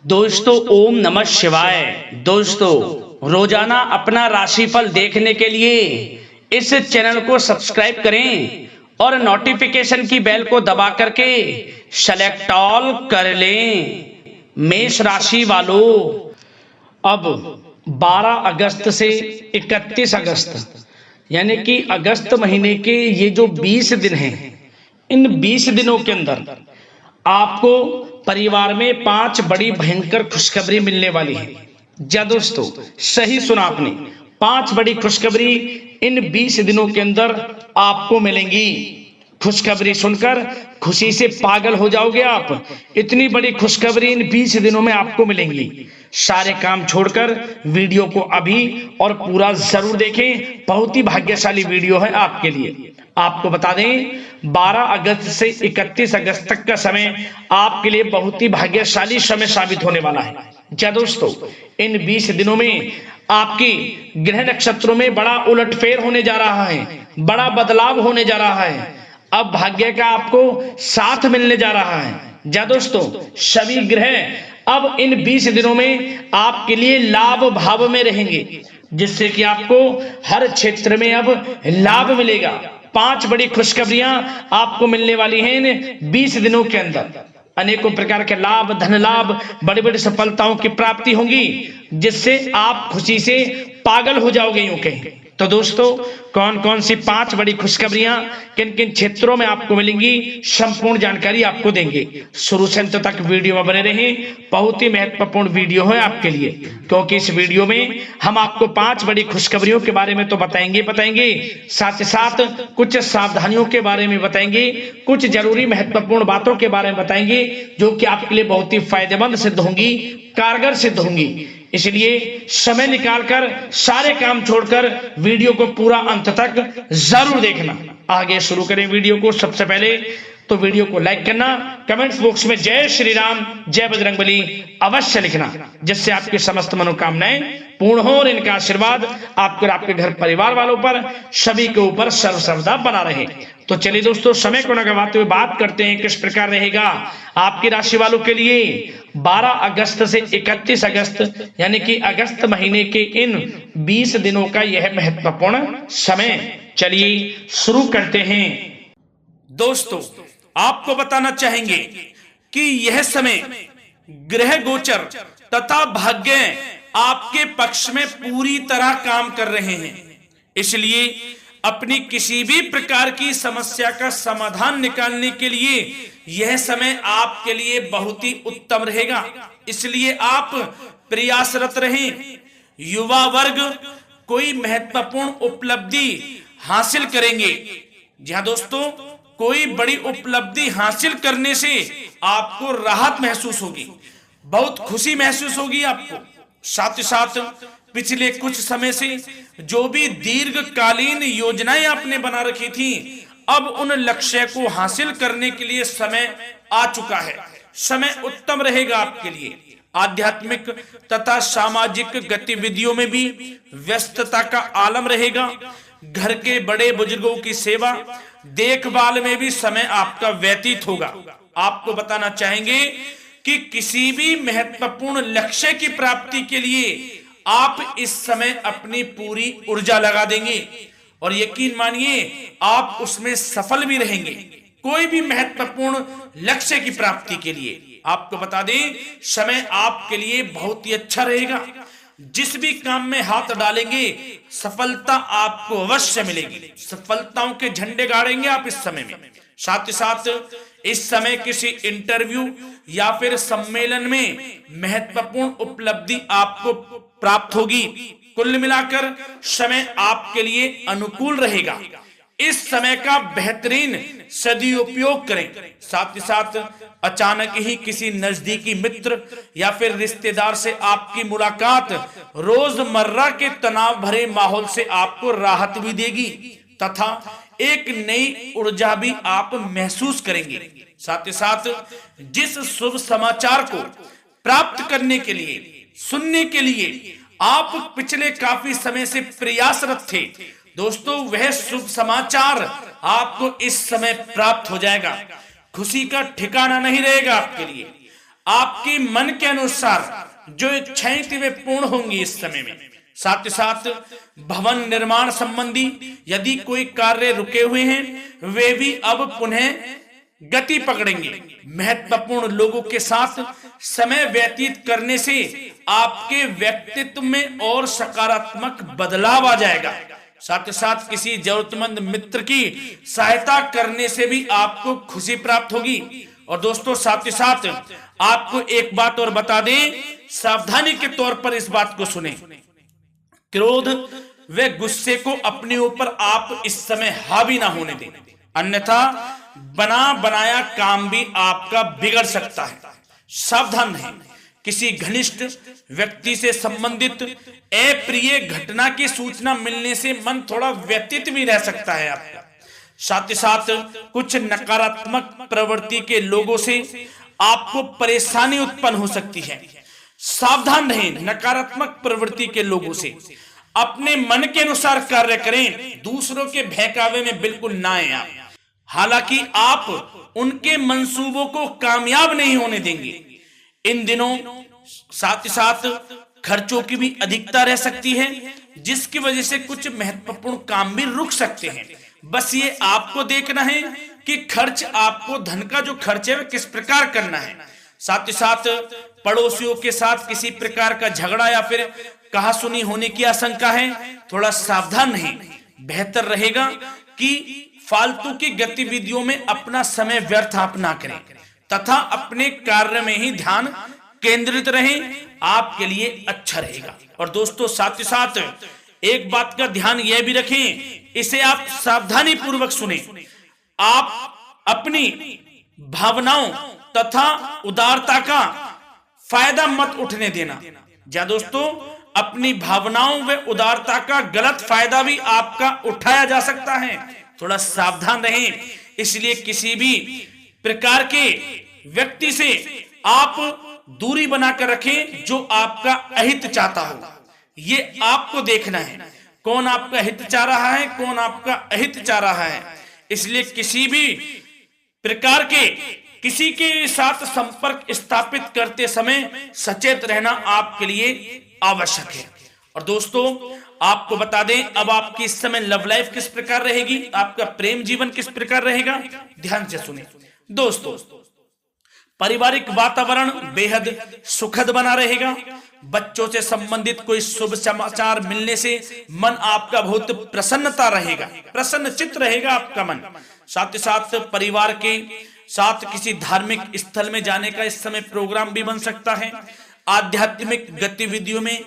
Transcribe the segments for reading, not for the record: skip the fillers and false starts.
दोस्तों ओम नमः शिवाय। दोस्तों रोजाना अपना राशिफल देखने के लिए इस चैनल को सब्सक्राइब करें और नोटिफिकेशन की बेल को दबा करके सेलेक्ट ऑल कर लें। मेष राशि वालों, अब 12 अगस्त से 31 अगस्त यानी कि अगस्त महीने के ये जो 20 दिन हैं, इन 20 दिनों के अंदर आपको परिवार में 5 बड़ी भयंकर खुशखबरी मिलने वाली है। जी दोस्तों, सही सुना आपने, 5 बड़ी खुशखबरी इन 20 दिनों के अंदर आपको मिलेंगी। खुशखबरी सुनकर खुशी से पागल हो जाओगे आप। इतनी बड़ी खुशखबरी इन 20 दिनों में आपको मिलेंगी। सारे काम छोड़कर वीडियो को अभी और पूरा जरूर देखें। बहुत ही भाग्यशाली वीडियो है आपके लिए। आपको बता दें, 12 अगस्त से 31 अगस्त तक का समय आपके लिए बहुत ही भाग्यशाली समय साबित होने वाला है। क्या दोस्तों, इन 20 दिनों में आपकी ग्रह नक्षत्रों में बड़ा उलटफेर होने जा रहा है, बड़ा बदलाव होने जा रहा है। अब भाग्य का आपको साथ मिलने जा रहा है। जा दोस्तों, सभी ग्रह अब इन 20 दिनों में आपके लिए लाभ भाव में रहेंगे, जिससे कि आपको हर क्षेत्र में अब लाभ मिलेगा। 5 बड़ी खुशखबरियां आपको मिलने वाली हैं इन 20 दिनों के अंदर। अनेकों प्रकार के लाभ, धन लाभ, बड़ी बड़ी सफलताओं की प्राप्ति होगी, जिससे आप खुशी से पागल हो जाओगे यूं कहें। तो दोस्तों, कौन कौन सी 5 बड़ी खुशखबरियां किन किन क्षेत्रों में आपको मिलेंगी, संपूर्ण जानकारी आपको देंगे। शुरू से अंत तक वीडियो में बने रहें। बहुत ही महत्वपूर्ण वीडियो है आपके लिए, क्योंकि इस वीडियो में हम आपको 5 बड़ी खुशखबरियों के बारे में तो बताएंगे, साथ ही साथ कुछ सावधानियों के बारे में बताएंगे, कुछ जरूरी महत्वपूर्ण बातों के बारे में बताएंगे, जो कि आपके लिए बहुत ही फायदेमंद सिद्ध होंगी, कारगर सिद्ध होंगी। इसलिए समय निकालकर सारे काम छोड़कर वीडियो को पूरा अंत तक जरूर देखना। आगे शुरू करें वीडियो को। सबसे पहले तो वीडियो को लाइक करना, कमेंट्स बॉक्स में जय श्री राम, जय बजरंगबली अवश्य लिखना, जिससे आपकी समस्त मनोकामनाएं पूर्ण हो और इनका आशीर्वाद आपके और आपके घर परिवार वालों पर, सभी के ऊपर सर्वदा बना रहे। तो चलिए दोस्तों, समय को न गवाते हुए बात करते हैं किस प्रकार रहेगा आपकी राशि वालों के लिए 12 अगस्त से 31 अगस्त यानी कि अगस्त महीने के इन 20 दिनों का यह महत्वपूर्ण समय। चलिए शुरू करते हैं। दोस्तों, आपको बताना चाहेंगे कि यह समय ग्रह गोचर तथा भाग्य आपके पक्ष में पूरी तरह काम कर रहे हैं। इसलिए अपनी किसी भी प्रकार की समस्या का समाधान निकालने के लिए यह समय आपके लिए बहुत ही उत्तम रहेगा। इसलिए आप प्रयासरत रहें। युवा वर्ग कोई महत्वपूर्ण उपलब्धि हासिल करेंगे। जी हाँ दोस्तों, कोई बड़ी उपलब्धि हासिल करने से आपको राहत महसूस होगी, बहुत खुशी महसूस होगी आपको। साथ ही साथ पिछले कुछ समय से जो भी दीर्घकालीन योजनाएं आपने बना रखी थी, अब उन लक्ष्य को हासिल करने के लिए समय आ चुका है। समय उत्तम रहेगा आपके लिए। आध्यात्मिक तथा सामाजिक गतिविधियों में भी व्यस्तता का आलम रहेगा। घर के बड़े बुजुर्गों की सेवा देखभाल में भी समय आपका व्यतीत होगा। आपको बताना चाहेंगे कि किसी भी महत्वपूर्ण लक्ष्य की प्राप्ति के लिए आप इस समय अपनी पूरी ऊर्जा लगा देंगे और यकीन मानिए आप उसमें सफल भी रहेंगे। कोई भी महत्वपूर्ण लक्ष्य की प्राप्ति के लिए आपको बता दें, समय आपके लिए बहुत ही अच्छा रहेगा। जिस भी काम में हाथ डालेंगे सफलता आपको अवश्य मिलेगी। सफलताओं के झंडे गाड़ेंगे आप इस समय में। साथ ही साथ इस समय किसी इंटरव्यू या फिर सम्मेलन में महत्वपूर्ण उपलब्धि आपको प्राप्त होगी। कुल मिलाकर समय आपके लिए अनुकूल रहेगा। इस समय का बेहतरीन सदुपयोग करें। साथ ही साथ अचानक ही किसी नजदीकी मित्र या फिर रिश्तेदार से आपकी मुलाकात रोजमर्रा के तनाव भरे माहौल से आपको राहत भी देगी तथा एक नई ऊर्जा भी आप महसूस करेंगे। साथ ही साथ जिस शुभ समाचार को प्राप्त करने के लिए, सुनने के लिए आप पिछले काफी समय से प्रयासरत थे दोस्तों, वह शुभ समाचार आपको इस समय प्राप्त हो जाएगा। खुशी का ठिकाना नहीं रहेगा आपके लिए। आपके मन के अनुसार जो इच्छाएं थी वे पूर्ण होंगी इस समय में। साथ ही साथ भवन निर्माण संबंधी यदि कोई कार्य रुके हुए हैं वे भी अब पुनः गति पकड़ेंगे। महत्वपूर्ण लोगों के साथ समय व्यतीत करने से आपके व्यक्तित्व में और सकारात्मक बदलाव आ जाएगा। साथ ही साथ किसी जरूरतमंद मित्र की सहायता करने से भी आपको खुशी प्राप्त होगी। और दोस्तों साथ ही साथ आपको एक बात और बता दें, सावधानी के तौर पर इस बात को सुने। क्रोध व गुस्से को अपने ऊपर आप इस समय हावी ना होने दें, अन्यथा बना बनाया काम भी आपका बिगड़ सकता है। सावधान रहें। किसी घनिष्ठ व्यक्ति से संबंधित अप्रिय घटना की सूचना मिलने से मन थोड़ा व्यतीत भी रह सकता है आपका। साथ ही साथ कुछ नकारात्मक प्रवृत्ति के लोगों से आपको परेशानी उत्पन्न हो सकती है। सावधान रहें नकारात्मक प्रवृत्ति के लोगों से। अपने मन के अनुसार कार्य करें, दूसरों के बहकावे में बिल्कुल ना आए आप। हालांकि आप उनके मंसूबों को कामयाब नहीं होने देंगे। इन दिनों साथ ही साथ खर्चों की भी अधिकता रह सकती है, जिसकी वजह से कुछ महत्वपूर्ण काम भी रुक सकते हैं। बस ये आपको देखना है कि खर्च, आपको धन का जो खर्च है वह किस प्रकार करना है। साथ ही साथ पड़ोसियों के साथ किसी प्रकार का झगड़ा या फिर कहासुनी होने की आशंका है, थोड़ा सावधान रहें। बेहतर रहेगा कि फालतू की गतिविधियों में अपना समय व्यर्थ आप ना करें तथा अपने कार्य में ही ध्यान केंद्रित रहें, आपके लिए अच्छा रहेगा। और दोस्तों साथ ही साथ एक बात का ध्यान यह भी रखें, इसे आप सावधानी पूर्वक सुने। आप अपनी भावनाओं तथा उदारता का फायदा मत उठने देना। या दोस्तों अपनी भावनाओं व उदारता का गलत फायदा भी आपका उठाया जा सकता है, थोड़ा सावधान रहें। इसलिए किसी भी प्रकार के व्यक्ति से आप दूरी बनाकर रखें जो आपका अहित चाहता हो। ये आपको देखना है, कौन आपका हित चाह रहा है, कौन आपका अहित चाह रहा है। इसलिए किसी भी प्रकार के किसी के साथ संपर्क स्थापित करते समय सचेत रहना आपके लिए आवश्यक है। और दोस्तों आपको बता दें, अब आपकी इस समय लव लाइफ किस प्रकार रहेगी, आपका प्रेम जीवन किस प्रकार रहेगा, ध्यान से सुने। दोस्तों पारिवारिक वातावरण बेहद सुखद बना रहेगा। बच्चों से संबंधित कोई शुभ समाचार मिलने से मन आपका बहुत प्रसन्नता रहेगा, प्रसन्नचित्त रहेगा आपका मन। साथ ही साथ परिवार के साथ किसी धार्मिक स्थल में जाने का इस समय प्रोग्राम भी बन सकता है। आध्यात्मिक गतिविधियों में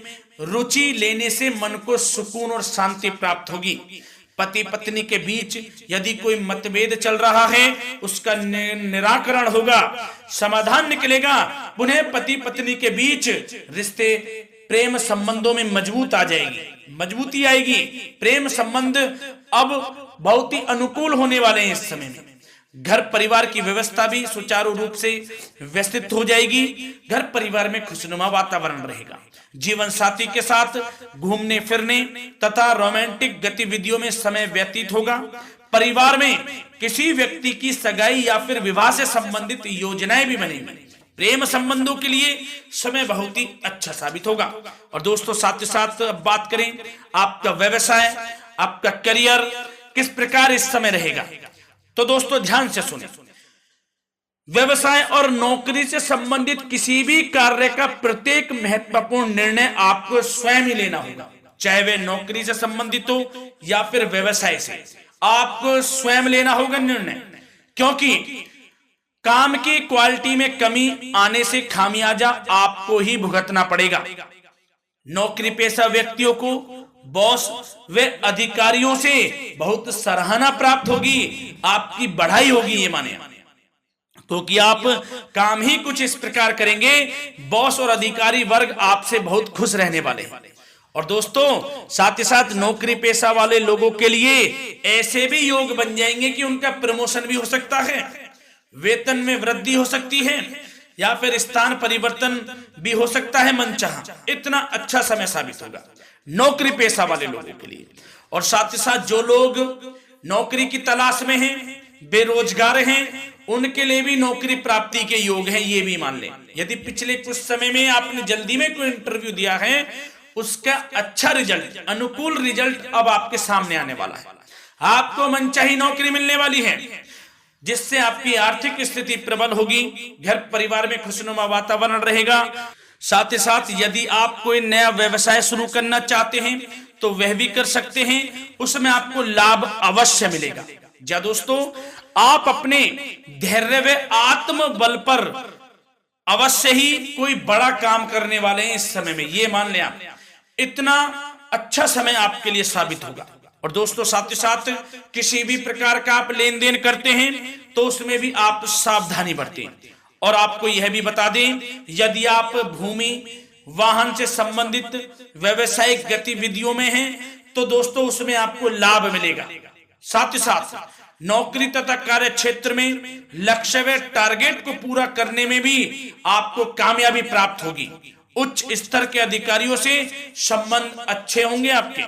रुचि लेने से मन को सुकून और शांति प्राप्त होगी। पति पत्नी के बीच यदि कोई मतभेद चल रहा है उसका निराकरण होगा, समाधान निकलेगा। पुनः पति पत्नी के बीच रिश्ते प्रेम संबंधों में मजबूत आ जाएगी, मजबूती आएगी। प्रेम संबंध अब बहुत ही अनुकूल होने वाले हैं इस समय में। घर परिवार की व्यवस्था भी सुचारू रूप से व्यवस्थित हो जाएगी। घर परिवार में खुशनुमा वातावरण रहेगा। जीवन साथी के साथ घूमने फिरने तथा रोमांटिक गतिविधियों में समय व्यतीत होगा। परिवार में किसी व्यक्ति की सगाई या फिर विवाह से संबंधित योजनाएं भी बनेंगी। प्रेम संबंधों के लिए समय बहुत ही अच्छा साबित होगा। और दोस्तों साथ ही साथ बात करें आपका व्यवसाय, आपका करियर किस प्रकार इस समय रहेगा, तो दोस्तों ध्यान से सुने। व्यवसाय और नौकरी से संबंधित किसी भी कार्य का प्रत्येक महत्वपूर्ण निर्णय आपको स्वयं ही लेना होगा, चाहे वह नौकरी से संबंधित हो या फिर व्यवसाय से। आपको स्वयं लेना होगा निर्णय, क्योंकि काम की क्वालिटी में कमी आने से खामियाजा आपको ही भुगतना पड़ेगा। नौकरी पेशा व्यक्तियों को बॉस व अधिकारियों से बहुत सराहना प्राप्त होगी, आपकी बढ़ाई होगी, ये माने, क्योंकि आप काम ही कुछ इस प्रकार करेंगे, बॉस और अधिकारी वर्ग आपसे बहुत खुश रहने वाले हैं। और दोस्तों साथ ही साथ नौकरी पेशा वाले लोगों के लिए ऐसे भी योग बन जाएंगे कि उनका प्रमोशन भी हो सकता है, वेतन में वृद्धि हो सकती है, या फिर स्थान परिवर्तन भी हो सकता है मनचाहा। इतना अच्छा समय साबित होगा नौकरी पेशा वाले लोगों के लिए। और साथ ही साथ जो लोग नौकरी की तलाश में हैं बेरोजगार हैं उनके लिए भी नौकरी प्राप्ति के योग हैं, ये भी मान लें। यदि पिछले कुछ समय में आपने जल्दी में कोई इंटरव्यू दिया है, उसका अच्छा रिजल्ट, अनुकूल रिजल्ट अब आपके सामने आने वाला है। आपको मनचाही नौकरी मिलने वाली है, जिससे आपकी आर्थिक स्थिति प्रबल होगी, घर परिवार में खुशनुमा वातावरण रहेगा। साथ ही साथ यदि आप कोई नया व्यवसाय शुरू करना चाहते हैं तो वह भी कर सकते हैं, उसमें आपको लाभ अवश्य मिलेगा। जा दोस्तों, आप अपने धैर्य व आत्मबल पर अवश्य ही कोई बड़ा काम करने वाले हैं इस समय में, ये मान लें आप। इतना अच्छा समय आपके लिए साबित होगा। और दोस्तों, साथ ही साथ किसी भी प्रकार का आप लेन देन करते हैं तो उसमें भी आप सावधानी बरतें। और आपको यह भी बता दें, यदि आप भूमि वाहन से संबंधित व्यावसायिक गतिविधियों में हैं तो दोस्तों उसमें आपको लाभ मिलेगा। साथ ही साथ नौकरी तथा कार्य क्षेत्र में लक्ष्य व टारगेट को पूरा करने में भी आपको कामयाबी प्राप्त होगी। उच्च स्तर के अधिकारियों से संबंध अच्छे होंगे आपके।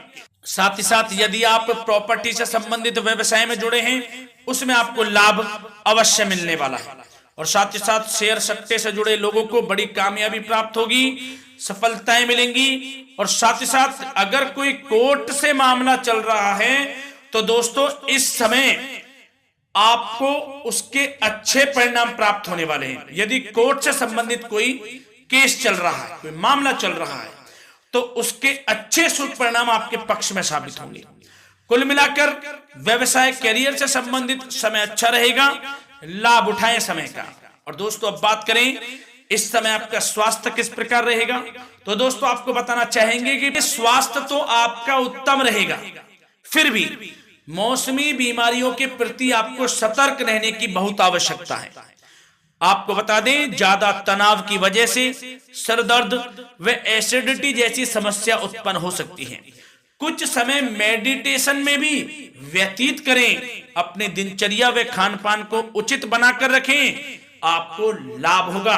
साथ ही साथ यदि आप प्रॉपर्टी से संबंधित व्यवसाय में जुड़े हैं, उसमें आपको लाभ अवश्य मिलने वाला है। और साथ ही साथ शेयर सट्टे से जुड़े लोगों को बड़ी कामयाबी प्राप्त होगी, सफलताएं मिलेंगी। और साथ ही साथ अगर कोई कोर्ट से मामला चल रहा है तो दोस्तों इस समय आपको उसके अच्छे परिणाम प्राप्त होने वाले हैं। यदि कोर्ट से संबंधित कोई केस चल रहा है, कोई मामला चल रहा है, तो उसके अच्छे शुभ परिणाम आपके पक्ष में साबित होंगे। कुल मिलाकर व्यवसाय कैरियर से संबंधित समय अच्छा रहेगा, लाभ उठाएं समय का। और दोस्तों, अब बात करें इस समय आपका स्वास्थ्य किस प्रकार रहेगा, तो दोस्तों आपको बताना चाहेंगे कि स्वास्थ्य तो आपका उत्तम रहेगा, फिर भी मौसमी बीमारियों के प्रति आपको सतर्क रहने की बहुत आवश्यकता है। आपको बता दें, ज्यादा तनाव की वजह से सर दर्द व एसिडिटी जैसी समस्या उत्पन्न हो सकती है। कुछ समय मेडिटेशन में भी व्यतीत करें, अपने दिनचर्या व खान पान को उचित बनाकर रखें, आपको लाभ होगा।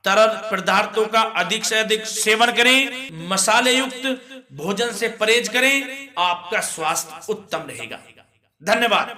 तरल पदार्थों का अधिक से अधिक सेवन करें, मसाले युक्त भोजन से परहेज करें, आपका स्वास्थ्य उत्तम रहेगा। धन्यवाद।